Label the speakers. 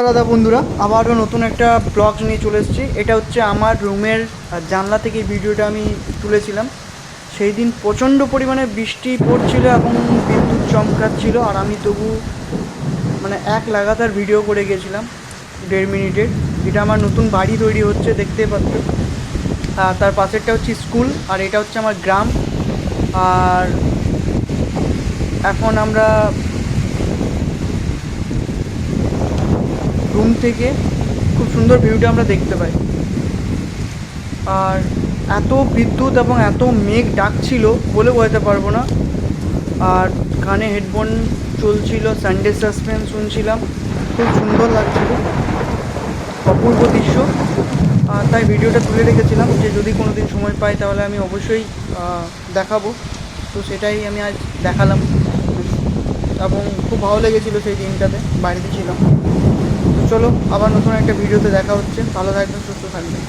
Speaker 1: দাদা বন্ধুরা, আবারও নতুন একটা ব্লগ নিয়ে চলে এসেছি। এটা হচ্ছে আমার রুমের জানলা থেকে ভিডিওটা আমি তুলেছিলাম। সেই দিন প্রচণ্ড পরিমাণে বৃষ্টি পড়ছিল এবং বিদ্যুৎ চমকাচ্ছিল, আর আমি তবু এক লাগাতার ভিডিও করে গেছিলাম 1.5 মিনিটের। এটা আমার নতুন বাড়ি তৈরি হচ্ছে, দেখতে পাচ্ছ। আর তার পাশেরটা হচ্ছে স্কুল, আর এটা হচ্ছে আমার গ্রাম। আর এখন আমরা রুম থেকে খুব সুন্দর ভিউটা আমরা দেখতে পাই। আর এত বিদ্যুৎ এবং এত মেঘ ডাকছিল বলে বোঝাতে পারবো না। আর কানে হেডফোন চলছিল, সানডে সাসপেন্স শুনছিলাম, খুব সুন্দর লাগছিল, অপূর্ব দৃশ্য। তাই ভিডিওটা তুলে রেখেছিলাম যে যদি কোনো দিন সময় পাই তাহলে আমি অবশ্যই দেখাবো। তো সেটাই আমি আজ দেখালাম এবং খুব ভালো লেগেছিলো সেই দিনটাতে, বাড়িতে ছিলাম। তো চলো, আবার নতুন একটা ভিডিওতে দেখা হচ্ছে। ভালো থাকবেন, সুস্থ থাকবেন।